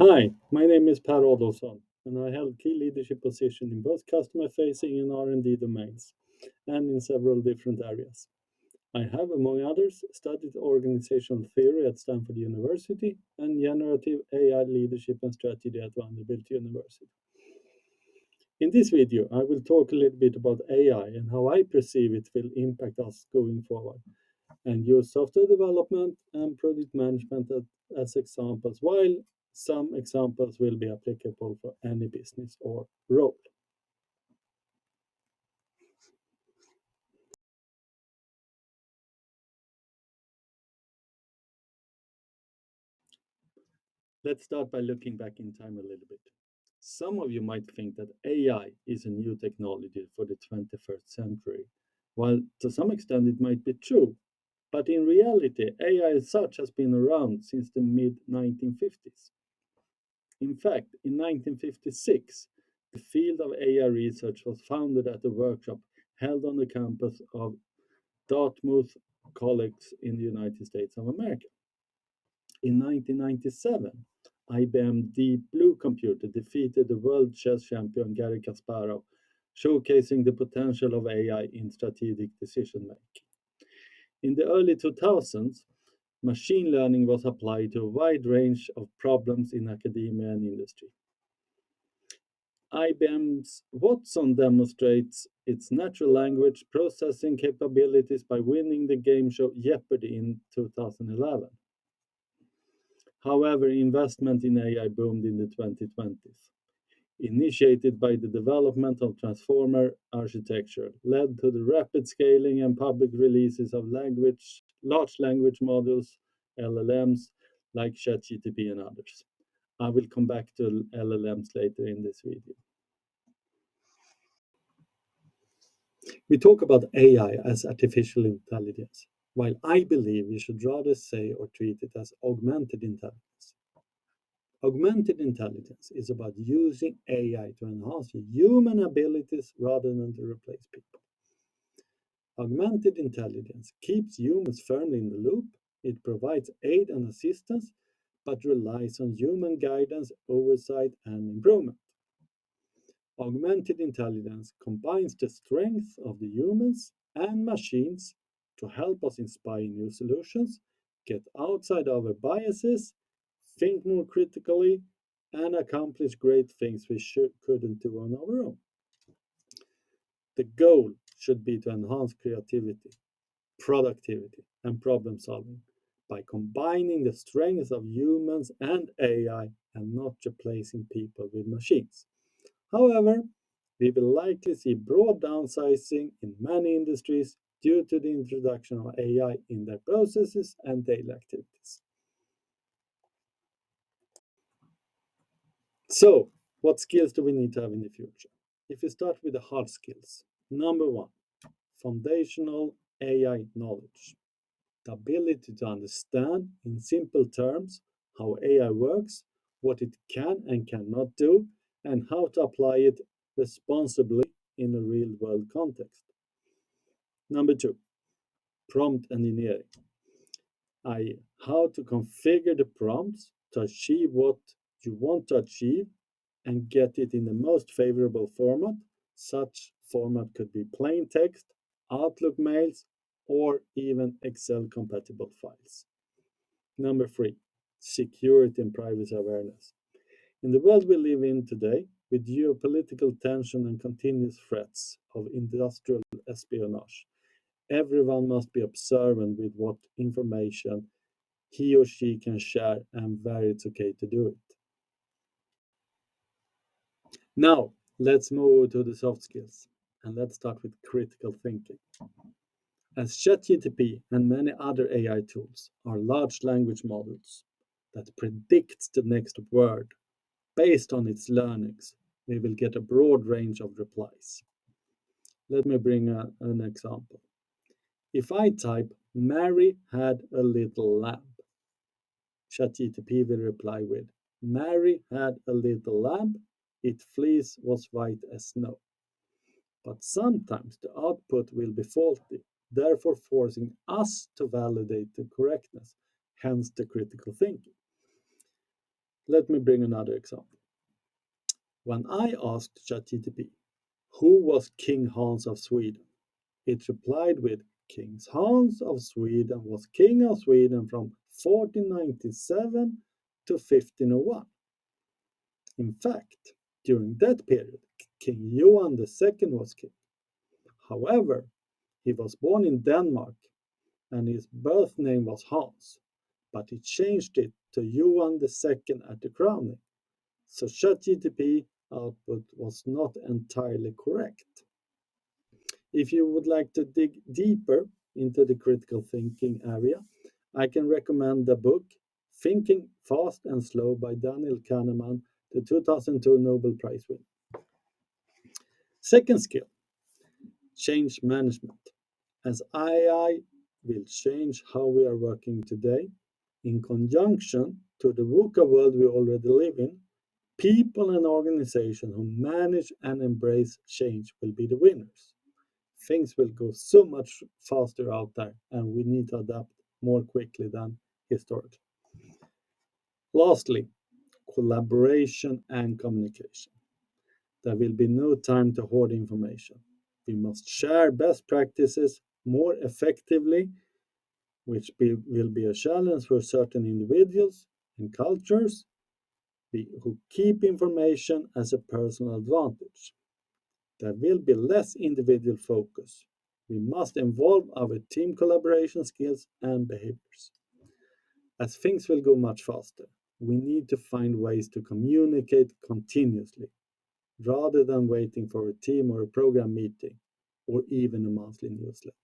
Hi, my name is Per Adolfsson, and I held key leadership positions in both customer-facing and R&D domains, and in several different areas. I have, among others, studied organizational theory at Stanford University and generative AI leadership and strategy at Vanderbilt University. In this video, I will talk a little bit about AI and how I perceive it will impact us going forward, and use software development and product management as examples, while some examples will be applicable for any business or role. Let's start by looking back in time a little bit. Some of you might think that AI is a new technology for the 21st century, while to some extent it might be true. But in reality, AI as such has been around since the mid 1950s. In fact, in 1956, the field of AI research was founded at a workshop held on the campus of Dartmouth College in the United States of America. In 1997, IBM Deep Blue Computer defeated the world chess champion Garry Kasparov, showcasing the potential of AI in strategic decision making. In the early 2000s, machine learning was applied to a wide range of problems in academia and industry. IBM's Watson demonstrates its natural language processing capabilities by winning the game show Jeopardy in 2011. However, investment in AI boomed in the 2020s. Initiated by the development of transformer architecture, led to the rapid scaling and public releases of large language models, LLMs, like ChatGPT and others. I will come back to LLMs later in this video. We talk about AI as artificial intelligence, while I believe we should rather say or treat it as augmented intelligence. Augmented intelligence is about using AI to enhance human abilities rather than to replace people. Augmented intelligence keeps humans firmly in the loop, it provides aid and assistance, but relies on human guidance, oversight, and improvement. Augmented intelligence combines the strengths of the humans and machines to help us inspire new solutions, get outside our biases, think more critically, and accomplish great things we couldn't do on our own. The goal should be to enhance creativity, productivity, and problem solving by combining the strengths of humans and AI and not replacing people with machines. However, we will likely see broad downsizing in many industries due to the introduction of AI in their processes and daily activities. So, what skills do we need to have in the future? If we start with the hard skills, number one, foundational AI knowledge. The ability to understand in simple terms how AI works, what it can and cannot do, and how to apply it responsibly in a real world context. Number two, prompt engineering, i.e., how to configure the prompts to achieve what you want to achieve and get it in the most favorable format. Such format could be plain text, Outlook mails, or even Excel compatible files. Number three, security and privacy awareness. In the world we live in today, with geopolitical tension and continuous threats of industrial espionage, everyone must be observant with what information he or she can share and where it's okay to do it. Now, let's move to the soft skills, and let's start with critical thinking. As ChatGPT and many other AI tools are large language models that predicts the next word based on its learnings, we will get a broad range of replies. Let me bring an example. If I type, Mary had a little lamb, ChatGPT will reply with, Mary had a little lamb, its fleece was white as snow. But sometimes the output will be faulty, therefore forcing us to validate the correctness, hence the critical thinking. Let me bring another example. When I asked ChatGPT who was King Hans of Sweden, it replied with King Hans of Sweden was King of Sweden from 1497 to 1501. In fact, during that period, King Johan II was king. However, he was born in Denmark and his birth name was Hans, but he changed it to Johan II at the crowning. So ChatGPT output was not entirely correct. If you would like to dig deeper into the critical thinking area, I can recommend the book Thinking Fast and Slow by Daniel Kahneman, the 2002 Nobel Prize winner. Second skill, change management. As AI will change how we are working today, in conjunction to the VUCA world we already live in, people and organizations who manage and embrace change will be the winners. Things will go so much faster out there, and we need to adapt more quickly than historically. Lastly, collaboration and communication. There will be no time to hoard information. We must share best practices more effectively, which will be a challenge for certain individuals and cultures who keep information as a personal advantage. There will be less individual focus. We must involve our team collaboration skills and behaviors. As things will go much faster, we need to find ways to communicate continuously rather than waiting for a team or a program meeting or even a monthly newsletter.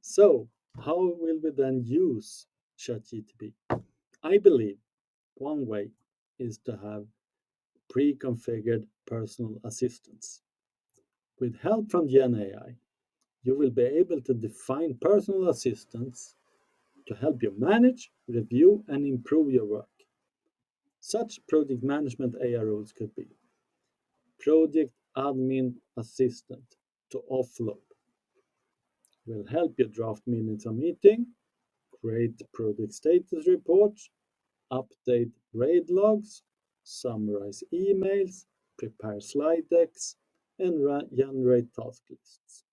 So, how will we then use ChatGPT? I believe one way is to have pre-configured personal assistants. With help from GenAI, you will be able to define personal assistants to help you manage, review, and improve your work. Such project management AI roles could be project admin assistant to offload, will help you draft minutes of meeting, create project status reports, update RAID logs, summarize emails, prepare slide decks, and generate task lists.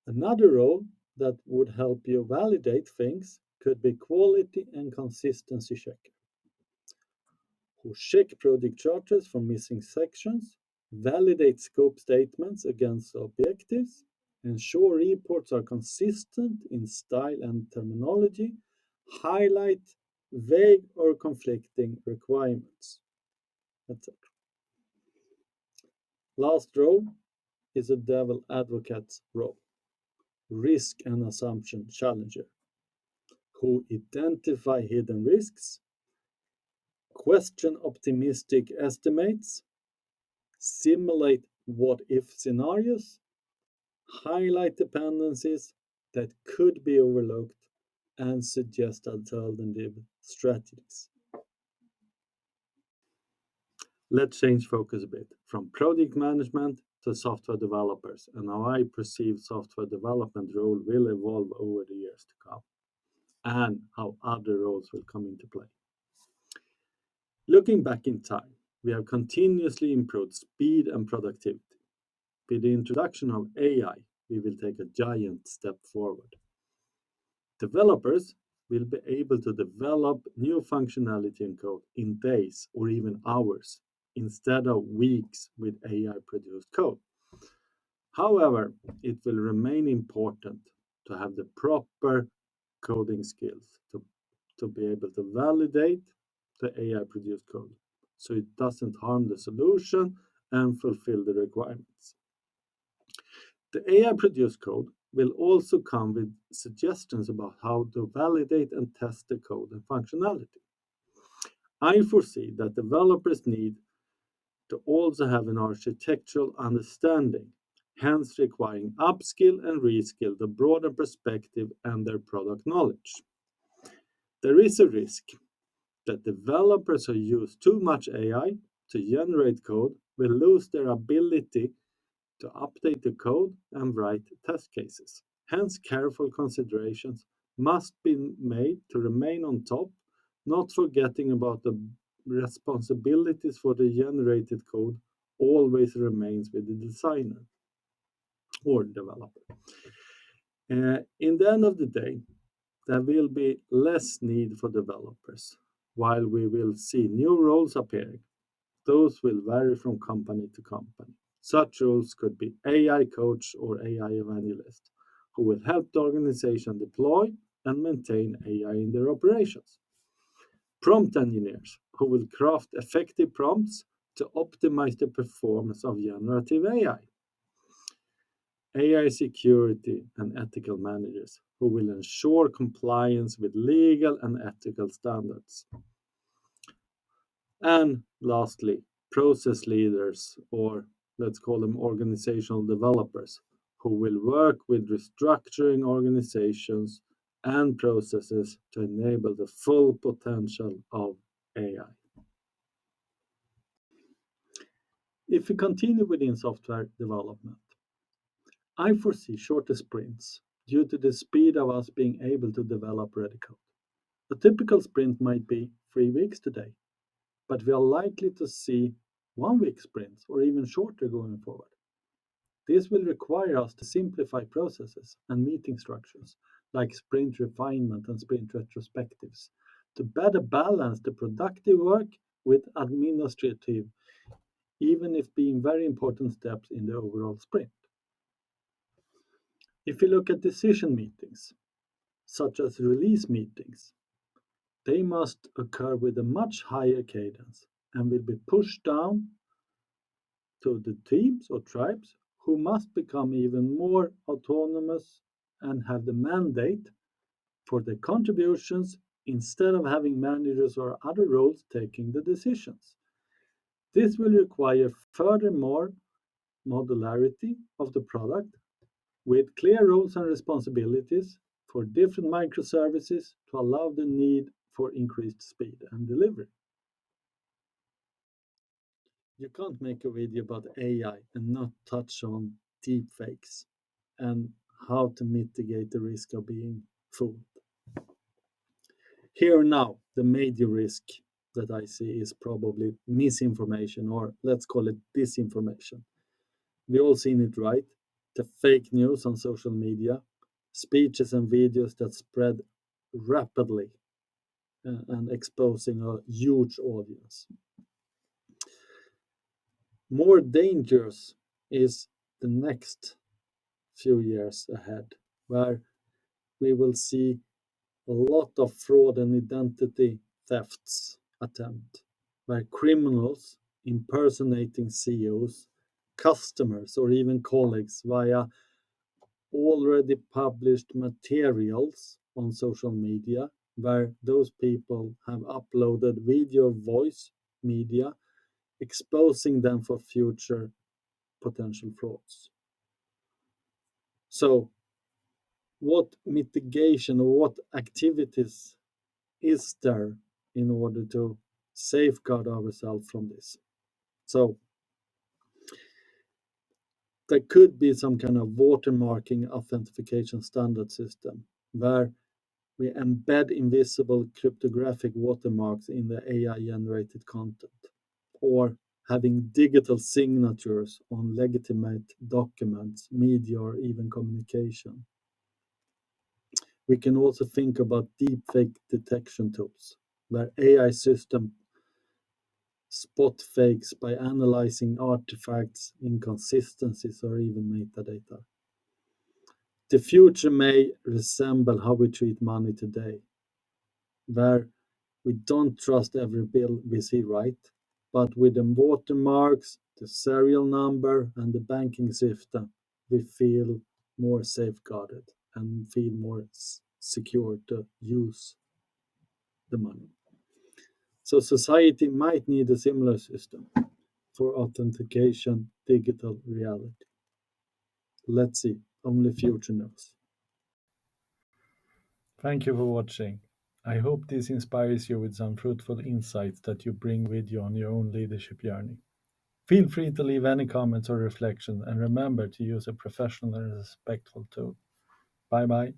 Another role that would help you validate things could be quality and consistency checker, who check project charters for missing sections, validate scope statements against objectives, ensure reports are consistent in style and terminology, highlight vague or conflicting requirements, etc. Last role is a devil advocate's role, risk and assumption challenger, who identify hidden risks, question optimistic estimates, simulate what if scenarios, highlight dependencies that could be overlooked, and suggest alternative strategies. Let's change focus a bit from project management to software developers and how I perceive software development role will evolve over the years to come and how other roles will come into play. Looking back in time, we have continuously improved speed and productivity. With the introduction of AI, we will take a giant step forward. Developers will be able to develop new functionality and code in days or even hours instead of weeks with AI produced code. However, it will remain important to have the proper coding skills to be able to validate the AI produced code so it doesn't harm the solution and fulfill the requirements. The AI produced code will also come with suggestions about how to validate and test the code and functionality. I foresee that developers need to also have an architectural understanding, hence requiring upskill and reskill the broader perspective and their product knowledge. There is a risk that developers who use too much AI to generate code will lose their ability to update the code and write test cases. Hence, careful considerations must be made to remain on top, not forgetting about the responsibilities for the generated code always remains with the designer or developer. In the end of the day, there will be less need for developers, while we will see new roles appearing. Those will vary from company to company. Such roles could be AI coach or AI evangelist, who will help the organization deploy and maintain AI in their operations. Prompt engineers, who will craft effective prompts to optimize the performance of generative AI. AI security and ethical managers, who will ensure compliance with legal and ethical standards. And lastly, process leaders, or let's call them organizational developers, who will work with restructuring organizations and processes to enable the full potential of AI. If we continue within software development, I foresee shorter sprints due to the speed of us being able to develop ready code. A typical sprint might be 3 weeks today, but we are likely to see 1 week sprints or even shorter going forward. This will require us to simplify processes and meeting structures, like sprint refinement and sprint retrospectives, to better balance the productive work with administrative, even if being very important steps in the overall sprint. If you look at decision meetings, such as release meetings, they must occur with a much higher cadence and will be pushed down to the teams or tribes who must become even more autonomous and have the mandate for their contributions instead of having managers or other roles taking the decisions. This will require furthermore modularity of the product with clear roles and responsibilities for different microservices to allow the need for increased speed and delivery. You can't make a video about AI and not touch on deepfakes and how to mitigate the risk of being fooled. Here now, the major risk that I see is probably misinformation, or let's call it disinformation. We all seen it, right? The fake news on social media, speeches and videos that spread rapidly and exposing a huge audience. More dangerous is the next few years ahead, where we will see a lot of fraud and identity thefts attempt, where criminals impersonating CEOs, customers, or even colleagues via already published materials on social media, where those people have uploaded video or voice media exposing them for future potential frauds. So, what mitigation or what activities is there in order to safeguard ourselves from this? So, there could be some kind of watermarking authentication standard system where we embed invisible cryptographic watermarks in the AI generated content, or having digital signatures on legitimate documents, media, or even communication. We can also think about deepfake detection tools, where AI systems spot fakes by analyzing artifacts, inconsistencies, or even metadata. The future may resemble how we treat money today, where we don't trust every bill we see, right? But with the watermarks, the serial number, and the banking system, we feel more safeguarded and feel more secure to use the money. So society might need a similar system for authentication, digital reality. Let's see, only future knows. Thank you for watching. I hope this inspires you with some fruitful insights that you bring with you on your own leadership journey. Feel free to leave any comments or reflection, and remember to use a professional and respectful tone. Bye bye.